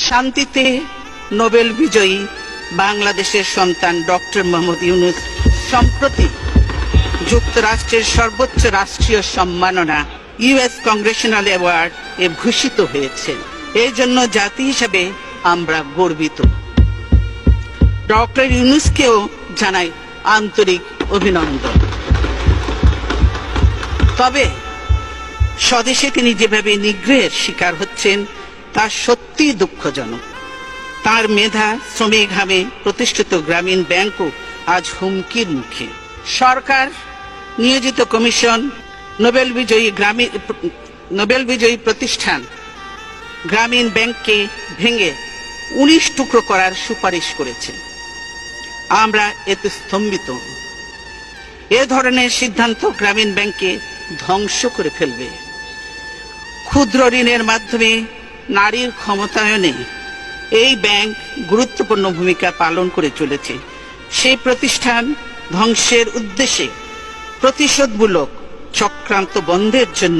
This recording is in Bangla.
শান্তিতে নোবেল বিজয়ী বাংলাদেশের সন্তান ডক্টর মোহাম্মদ ইউনূস সম্প্রতি যুক্তরাষ্ট্রের সর্বোচ্চ রাষ্ট্রীয় সম্মাননা ইউএস কংগ্রেশনাল অ্যাওয়ার্ড এ ভূষিত হয়েছে। এই জন্য জাতি হিসেবে আমরা গর্বিত। ডক্টর ইউনূসকেও জানাই আন্তরিক অভিনন্দন। তবে স্বদেশে তিনি যেভাবে নিগ্রহের শিকার হচ্ছেন তা সত্যি দুঃখজনক। তার মেধা শ্রমে ঘামে প্রতিষ্ঠিত গ্রামীণ ব্যাংকও আজ হুমকির মুখে। সরকার নিয়োজিত কমিশন নোবেল বিজয়ী প্রতিষ্ঠান গ্রামীণ ব্যাংককে ভেঙে 19 টুকরো করার সুপারিশ করেছে। আমরা এতে স্তম্ভিত। এ ধরনের সিদ্ধান্ত গ্রামীণ ব্যাংককে ধ্বংস করে ফেলবে। ক্ষুদ্র ঋণের মাধ্যমে নারীর ক্ষমতায়নে এই ব্যাংক গুরুত্বপূর্ণ ভূমিকা পালন করে চলেছে। সেই প্রতিষ্ঠান ধ্বংসের উদ্দেশ্যে প্রতিশোধমূলক চক্রান্ত বন্ধের জন্য